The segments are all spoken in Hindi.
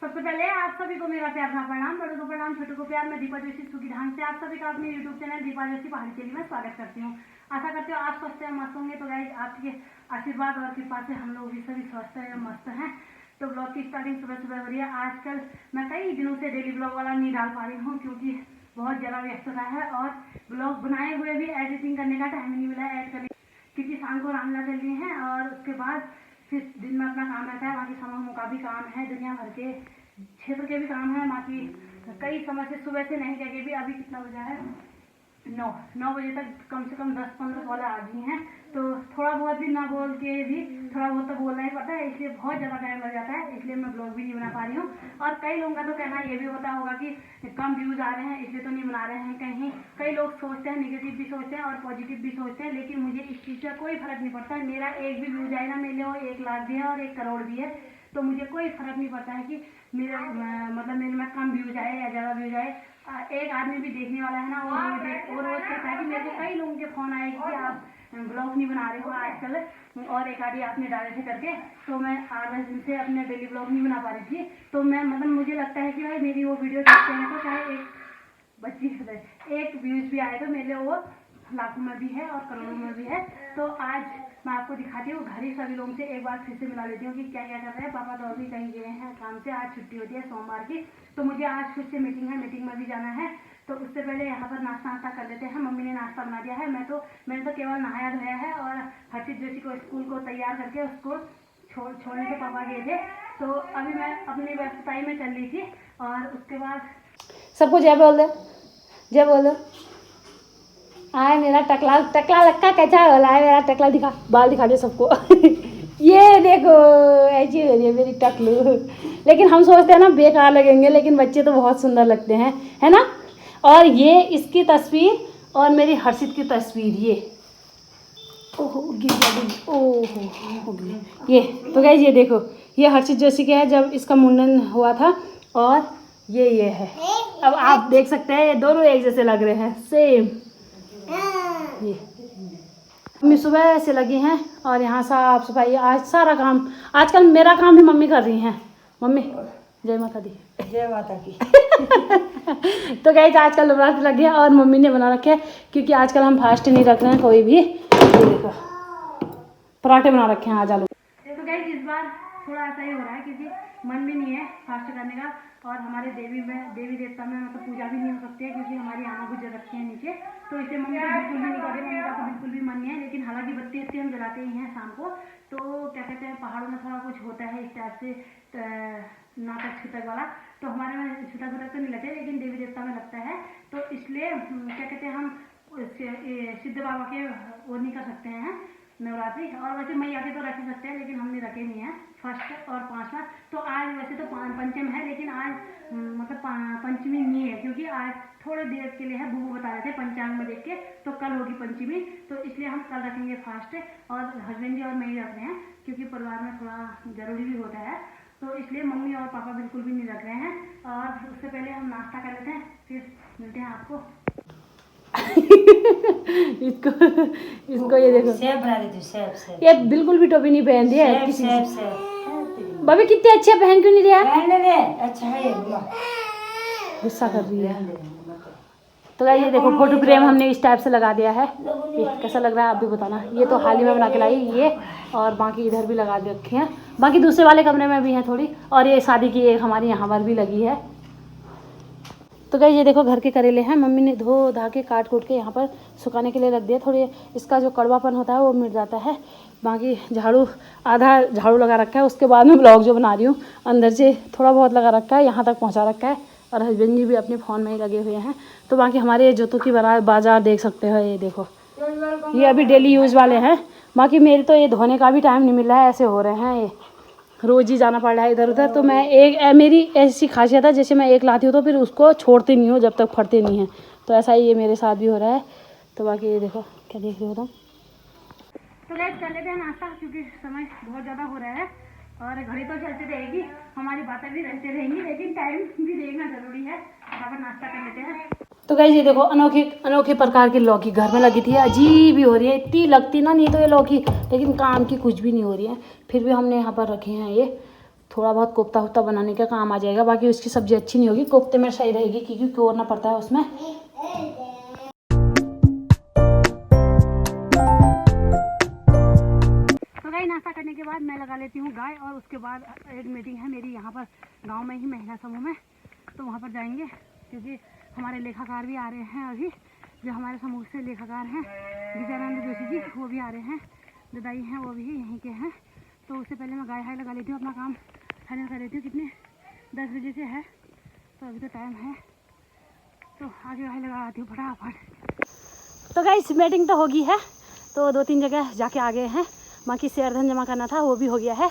सबसे पहले आप सभी को मेरा प्यार भरा प्रणाम, बड़ों को प्रणाम, छोटों को प्यार। मैं दीपा जोशी सुखी ढंग से आप सभी का अपने यूट्यूब चैनल दीपा जोशी पहाड़ी चैनल में स्वागत करती हूँ। आशा करती हूँ आप स्वस्थ हैं, मस्त होंगे। तो गाइस आपके आशीर्वाद और कृपा से हम लोग भी सभी स्वस्थ हैं, मस्त हैं। तो ब्लॉग की स्टार्टिंग सुबह सुबह हो रही है। आजकल मैं कई दिनों से डेली ब्लॉग वाला नहीं डाल पा रही हूँ क्योंकि बहुत ज़्यादा व्यस्तता है और ब्लॉग बनाए हुए भी एडिटिंग करने का टाइम नहीं मिला ऐड करने, क्योंकि शाम को रामलीला चल रही है और उसके बाद फिर दिन में अपना काम रहता है। बाकी समूहों का भी काम है, दुनिया भर के क्षेत्र के भी काम है। बाकी कई समय से सुबह से नहीं जगे भी। अभी कितना बजा है? 9 बजे तक कम से कम 10-15 कॉल आ गई हैं। तो थोड़ा बहुत भी ना बोल के भी थोड़ा बहुत तो बोलना ही पड़ता है, इसलिए बहुत ज़्यादा टाइम लग जाता है। इसलिए मैं ब्लॉग भी नहीं बना पा रही हूँ। और कई लोगों का तो कहना ये भी होता होगा कि कम व्यूज़ आ रहे हैं इसलिए तो नहीं बना रहे हैं। कहीं कई लोग सोचते हैं, निगेटिव भी सोचते हैं और पॉजिटिव भी सोचते हैं, लेकिन मुझे इस चीज़ का कोई फर्क नहीं पड़ता। मेरा एक भी व्यूज़ आए ना, मेरे वो 1 लाख भी है और 1 करोड़ भी है, तो मुझे कोई फर्क नहीं पड़ता है कि मेरा मतलब मेरे में कम व्यूज आए या ज़्यादा व्यूज आए। एक आदमी भी देखने वाला है ना, वो रोज कहता है कि मेरे को कई लोगों के फ़ोन आए कि आप ब्लॉग नहीं बना रहे हो आजकल, और एक आधी आपने डाले थे करके। तो मैं 8-10 दिन से अपने डेली ब्लॉग नहीं बना पा रही थी। तो मैं मतलब मुझे लगता है कि भाई मेरी वो वीडियो देखते हैं तो चाहे एक व्यूज भी आए तो मेरे वो लाखों में भी है और करोड़ों में भी है। तो आज मैं आपको दिखाती हूँ, घर ही सभी लोगों से एक बार फिर से मिला लेती हूँ कि क्या क्या कर रहे हैं। पापा तो अभी कहीं गए हैं काम से, आज छुट्टी होती है सोमवार की। तो मुझे आज फिर से मीटिंग है, मीटिंग में भी जाना है। तो उससे पहले यहाँ पर नाश्ता कर लेते हैं। मम्मी ने नाश्ता बना दिया है, मैंने तो केवल नहाया धोया है और हर्षित जोशी को स्कूल को तैयार करके उसको छोड़ने के पापा गए थे। तो अभी मैं अपनी व्यस्तता में चल रही थी और उसके बाद सबको जय बोल दे, जय बोल दो। आए मेरा टकला लक्का कैसा वाला है, मेरा टकला दिखा, बाल दिखा दे सबको। ये देखो ऐसी हो रही है मेरी टकलू। लेकिन हम सोचते हैं ना बेकार लगेंगे, लेकिन बच्चे तो बहुत सुंदर लगते हैं, है ना। और ये इसकी तस्वीर और मेरी हर्षित की तस्वीर, ये ओहो गिर गया, ओहो ये तो गाइस ये देखो, ये हर्षित जोशी के है जब इसका मुंडन हुआ था, और ये है। अब आप देख सकते हैं ये दोनों एक जैसे लग रहे हैं, सेम। ये मम्मी सुबह से लगी हैं और यहाँ साफ सफाई, आज सारा काम, आजकल मेरा काम भी मम्मी कर रही हैं। मम्मी जय माता दी, जय माता की। तो गाइस आजकल नवरात्र लग गया और मम्मी ने बना रखे हैं, क्योंकि आजकल हम फास्ट नहीं रख रहे हैं कोई भी। ये देखो पराठे बना रखे हैं आज आलू। तो गाइस इस बार थोड़ा ऐसा ही हो रहा है क्योंकि मन भी नहीं है फास्ट करने का, और हमारे देवी देवता में मतलब पूजा भी नहीं हो सकती है क्योंकि हमारी यहाँ गुजर रखी है नीचे। तो इसे मम्मी तो बिल्कुल भी नहीं कर रही, मम्मी का तो बिल्कुल भी मन नहीं है। लेकिन हालांकि बत्ती हम जलाते ही हैं शाम को। तो क्या कहते हैं, पहाड़ों में थोड़ा कुछ होता है इस टाइप से नाटक छुटक वाला। तो हमारे में छुटक वुटक तो नहीं लगते, लेकिन देवी देवता में लगता है। तो इसलिए क्या कहते हैं, हम सिद्ध बाबा के वो नहीं कर सकते हैं नवरात्रि। और वैसे मैया के तो रख ही सकते हैं, लेकिन हमने रखे नहीं है फर्स्ट और 5वां। तो आज वैसे तो पंचम है, लेकिन आज मतलब पंचमी नहीं है, क्योंकि आज थोड़े देर के लिए है। बुबू बता रहे थे पंचांग में देख के, तो कल होगी पंचमी। तो इसलिए हम कल रखेंगे फास्ट, और हस्बैंड जी और मैं ही रख रहे हैं क्योंकि परिवार में थोड़ा जरूरी भी होता है। तो इसलिए मम्मी और पापा बिल्कुल भी नहीं रख रहे हैं। और उससे पहले हम नाश्ता कर लेते हैं, फिर मिलते हैं आपको। इसको ये देखो, सेब बना देती हूँ, सेब। ये बिल्कुल भी टोपी नहीं पहन रही है किसी से। सेब भाभी कितने अच्छे पहन क्यों नहीं रहा? पहन ले, अच्छा है। गुस्सा कर रही है। तो गाइस ये देखो फोटो फ्रेम हमने इस टाइप से लगा दिया है। ये कैसा लग रहा है आप भी बताना। ये तो हाल ही में बना के लाई ये, और बाकी इधर भी लगा दे रखे हैं, बाकी दूसरे वाले कमरे में भी हैं थोड़ी, और ये शादी की एक हमारी यहाँ पर भी लगी है। तो गाइस ये देखो घर के करेले हैं, मम्मी ने धो धा के काट कूट के यहाँ पर सुखाने के लिए रख दिया। थोड़ी इसका जो कड़वापन होता है वो मिट जाता है। बाकी आधा झाड़ू लगा रखा है, उसके बाद में ब्लॉग जो बना रही हूँ अंदर से थोड़ा बहुत लगा रखा है, यहाँ तक पहुँचा रखा है। और हस्बैंड जी भी अपने फ़ोन में ही लगे हुए हैं। तो बाकी हमारे जोतों की बाजार देख सकते हो, ये देखो ये अभी डेली यूज़ वाले हैं। बाकी मेरे तो ये धोने का भी टाइम नहीं मिल रहा है, ऐसे हो रहे हैं ये, रोज़ ही जाना पड़ रहा है इधर उधर। तो मैं मेरी ऐसी खासियत है, जैसे मैं एक लाती हूँ तो फिर उसको छोड़ती नहीं हूँ जब तक फटते नहीं हैं। तो ऐसा ही ये मेरे साथ भी हो रहा है। तो बाकी ये देखो क्या देख रहे हो तुम। तो गाइस कर लेते हैं नाश्ता, क्योंकि समय बहुत ज़्यादा हो रहा है और घड़ी तो चलती रहेगी, हमारी बातें भी रहती रहेंगी, लेकिन टाइम भी देखना जरूरी है। फटाफट नाश्ता कर लेते हैं। तो गाइस ये देखो अनोखे प्रकार की लौकी घर में लगी थी, अजीब ही हो रही है, इतनी लगती ना नहीं तो ये लौकी, लेकिन काम की कुछ भी नहीं हो रही है। फिर भी हमने यहाँ पर रखे हैं ये, थोड़ा बहुत कोफ्ता वोफ्ता बनाने का काम आ जाएगा। बाकी उसकी सब्ज़ी अच्छी नहीं होगी, कोफ्ते में सही रहेगी क्योंकि कोरना पड़ता है उसमें। तो गाइस नाश्ता करने के बाद मैं लगा लेती हूँ गाय, और उसके बाद एक मीटिंग है मेरी यहाँ पर गांव में ही महिला समूह में, तो वहाँ पर जाएंगे क्योंकि हमारे लेखाकार भी आ रहे हैं अभी, जो हमारे समूह से लेखाकार हैं विजयानंद जोशी जी, वो भी आ रहे हैं, दादाई हैं वो भी यहीं के हैं। तो उससे पहले मैं गाय हाय लगा लेती हूँ, अपना काम फाइनल कर लेती हूँ। कितने 10 बजे से है तो अभी तो टाइम है, तो आगे गाय लगा आती हूँ फटाफट। तो गाइस मीटिंग तो होगी है, तो 2-3 जगह जाके आ गए हैं, बाकी शेयरधन जमा करना था वो भी हो गया है।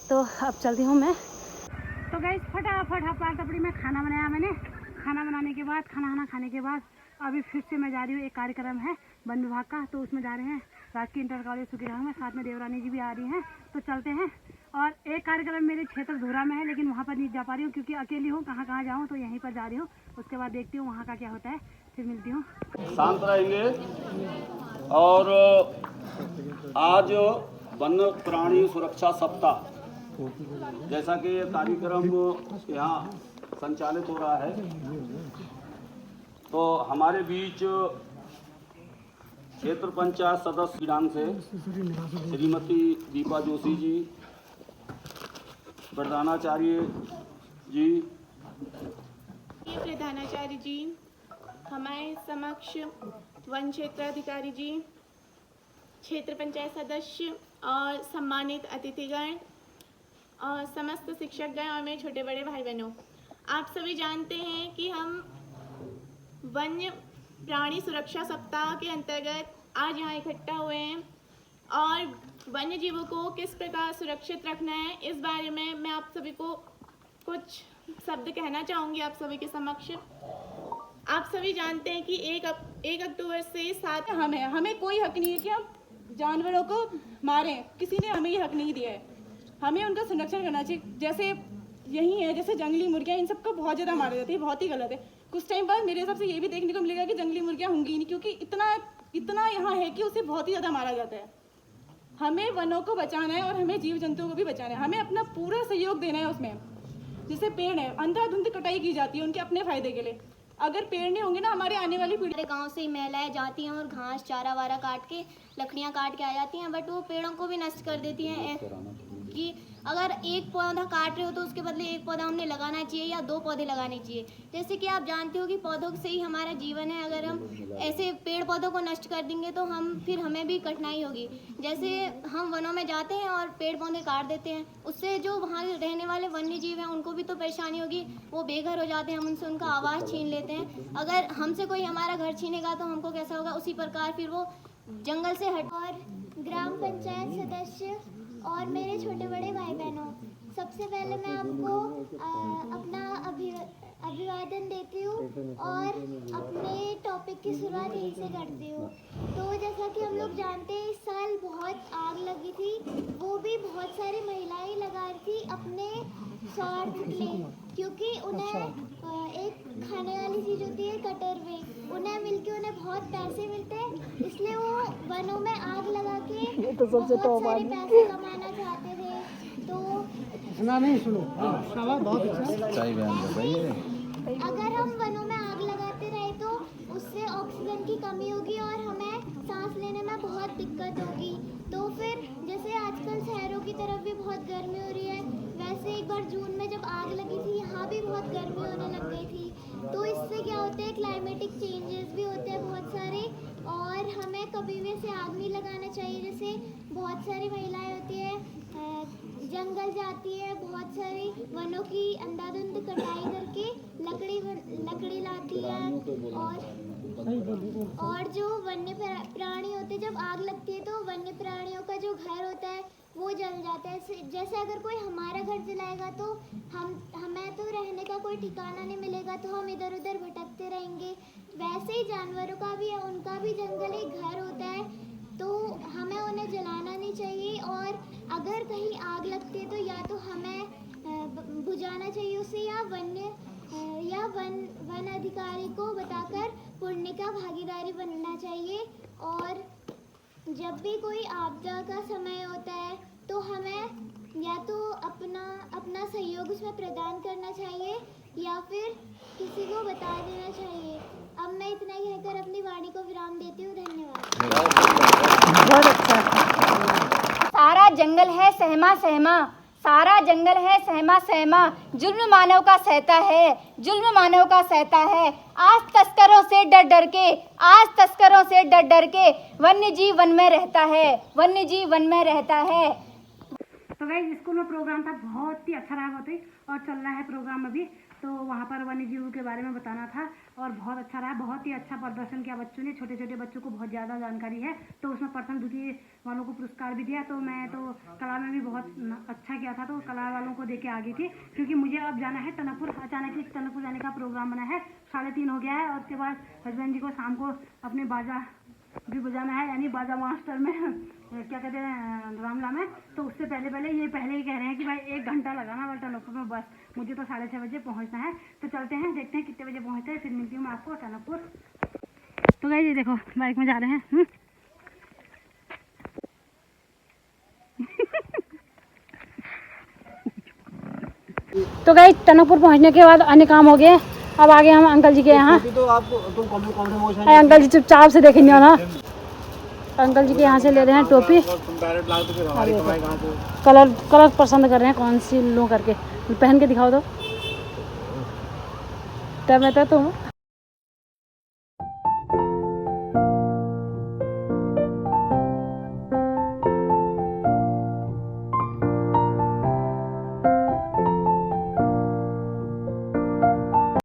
तो अब चलती हूँ मैं। तो गाइस फटाफट हफ्ता टपड़ी में खाना बनाया मैंने। खाना बनाने के बाद खाना खाने के बाद अभी फिर से मैं जा रही हूँ, एक कार्यक्रम है वन विभाग का, तो उसमें जा रहे हैं राजकीय इंटर कॉलेज सुखीराम में, साथ में देवरानी जी भी आ रही हैं, तो चलते हैं। और एक कार्यक्रम मेरे क्षेत्र धूरा में है, लेकिन वहाँ पर नहीं जा पा रही हूँ क्योंकि अकेली हूँ, कहाँ जाऊँ, तो यहीं पर जा रही हूँ। उसके बाद देखती हूँ वहाँ का क्या होता है, फिर मिलती हूँ। शांत रहेंगे। और आज वन्य प्राणी सुरक्षा सप्ताह जैसा कि ये कार्यक्रम यहाँ संचालित हो रहा है, तो हमारे बीच क्षेत्र पंचायत सदस्य दिनांक से श्रीमती दीपा जोशी जी, प्रधानाचार्य जी, प्रधानाचार्य जी, हमारे समक्ष वन क्षेत्राधिकारी जी, क्षेत्र पंचायत सदस्य और सम्मानित अतिथिगण और समस्त शिक्षकगण और मेरे छोटे बड़े भाई बहनों, आप सभी जानते हैं कि हम वन्य प्राणी सुरक्षा सप्ताह के अंतर्गत आज यहाँ इकट्ठा हुए हैं और वन्य जीवों को किस प्रकार सुरक्षित रखना है, इस बारे में मैं आप सभी को कुछ शब्द कहना चाहूँगी आप सभी के समक्ष। आप सभी जानते हैं कि 1 अक्टूबर से 7 हमें कोई हक नहीं है कि हम जानवरों को मारें, किसी ने हमें ये हक नहीं दिया है। हमें उनका संरक्षण करना चाहिए। जैसे यही है, जैसे जंगली मुर्गियाँ, इन सबको बहुत ज़्यादा मारा जाता है, बहुत ही गलत है। कुछ टाइम बाद मेरे हिसाब से ये भी देखने को मिलेगा कि जंगली मुर्गियाँ होंगी ही नहीं, क्योंकि इतना यहाँ है कि उसे बहुत ही ज़्यादा मारा जाता है। हमें वनों को बचाना है और हमें जीव जंतुओं को भी बचाना है, हमें अपना पूरा सहयोग देना है उसमें। जैसे पेड़ है, अंधाधुंध कटाई की जाती है उनके अपने फायदे के लिए। अगर पेड़ नहीं होंगे ना, हमारे आने वाली पीढ़ी। हमारे गांव से ही महिलाएं जाती हैं और घास चारा वारा काट के लकड़ियां काट के आ जाती हैं, बट वो पेड़ों को भी नष्ट कर देती हैं। कि अगर एक पौधा काट रहे हो तो उसके बदले एक पौधा हमने लगाना चाहिए या 2 पौधे लगाने चाहिए। जैसे कि आप जानते हो कि पौधों से ही हमारा जीवन है। अगर हम ऐसे पेड़ पौधों को नष्ट कर देंगे तो फिर हमें भी कठिनाई होगी। जैसे हम वनों में जाते हैं और पेड़ पौधे काट देते हैं, उससे जो वहाँ रहने वाले वन्य जीव हैं उनको भी तो परेशानी होगी, वो बेघर हो जाते हैं, हम उनसे उनका आवास छीन लेते हैं। अगर हमसे कोई हमारा घर छीनेगा तो हमको कैसा होगा, उसी प्रकार फिर वो जंगल से हट। और ग्राम पंचायत सदस्य और मेरे छोटे बड़े भाई बहनों, सबसे पहले मैं आपको अपना अभिवादन देती हूँ और अपने टॉपिक की शुरुआत यहीं से करती हूँ। तो जैसा कि हम लोग जानते हैं, इस साल बहुत आग लगी थी, वो भी बहुत सारी महिलाएं लगा रही थी अपने स्वार्थ के लिए, क्योंकि उन्हें एक खाने वाली चीज़ होती है कटरवे, उन्हें मिलके उन्हें बहुत पैसे मिलते हैं, इसलिए वो वनों में आग लगा के बहुत सारे पैसे कमाना चाहते थे। तो अगर हम वनों में आग लगाते रहे तो उससे ऑक्सीजन की कमी होगी और हमें सांस लेने में बहुत दिक्कत होगी। तो फिर जैसे आजकल शहरों की तरफ भी बहुत गर्मी हो रही है, वैसे एक बार जून में जब आग लगी थी यहाँ भी बहुत गर्मी होने लग गई थी। तो इससे क्या होता है, क्लाइमेटिक चेंजेस भी होते हैं बहुत सारे, और हमें कभी भी ऐसे आग नहीं लगाना चाहिए। जैसे बहुत सारी महिलाएं होती है, जंगल जाती है, बहुत सारी वनों की अंधाधुंध कटाई करके लकड़ी लाती है, और जो वन्य प्राणी होते हैं, जब आग लगती है तो वन्य प्राणियों का जो घर होता है वो जल जाता है। जैसे अगर कोई हमारा घर जलाएगा तो हमें तो रहने का कोई ठिकाना नहीं मिलेगा, तो हम इधर उधर भटकते रहेंगे। वैसे ही जानवरों का भी है, उनका भी जंगल एक घर होता है, तो हमें उन्हें जलाना नहीं चाहिए। और अगर कहीं आग लगती है तो या तो हमें बुझाना चाहिए उसे, या वन अधिकारी को बताकर पुण्य का भागीदारी बनना चाहिए। और जब भी कोई आपदा का समय होता है तो हमें या तो अपना सहयोग उसमें प्रदान करना चाहिए या फिर किसी को बता देना चाहिए। अब मैं इतना ही कहकर अपनी वाणी को विराम देती हूँ। धन्यवाद। बहुत अच्छा। सारा जंगल है सहमा सहमा, सारा जंगल है सहमा सहमा, जुल्म मानव का सहता है, जुल्म मानव का सहता है। आज तस्करों से डर डर के, आज तस्करों से डर डर के, वन्य जीव वन में रहता है, वन्य जीव वन में रहता है। तो गाइस स्कूल में प्रोग्राम था, बहुत ही अच्छा रहा, बहुत ही, और चल रहा है प्रोग्राम अभी। तो वहाँ पर वन्य जीवों के बारे में बताना था और बहुत अच्छा रहा, बहुत ही अच्छा प्रदर्शन किया बच्चों ने। छोटे छोटे बच्चों को बहुत ज़्यादा जानकारी है, तो उसमें प्रथम द्वितीय वालों को पुरस्कार भी दिया। तो मैं तो कला में भी बहुत अच्छा किया था, तो कला वालों को देके आ गई थी, क्योंकि मुझे अब जाना है टनकपुर। अचानक ही टनकपुर जाने का प्रोग्राम बना है, 3:30 हो गया है, और उसके बाद हस्बैंड जी को शाम को अपने बाजा भी बजाना है, यानी बाजा मास्टर में क्या कहते हैं रामला में। तो उससे पहले ही कह रहे हैं कि भाई 1 घंटा लगाना है टनकपुर में, बस मुझे तो 6:30 बजे पहुंचना है। तो चलते हैं, देखते हैं कितने बजे पहुंचते हैं, फिर मिलती हूँ मैं आपको टनकपुर। तो गाइस ये देखो बाइक में जा रहे हैं। तो गाइस टनकपुर पहुंचने के बाद अन्य काम हो गए। अब आगे हम अंकल जी के यहाँ। अंकल जी चुपचाप से देखेंगे ना, अंकल जी के यहाँ से ले रहे हैं टोपी। कलर पसंद कर रहे हैं, कौन सी लूँ करके। पहन के दिखाओ तो, तब मैं तो तुम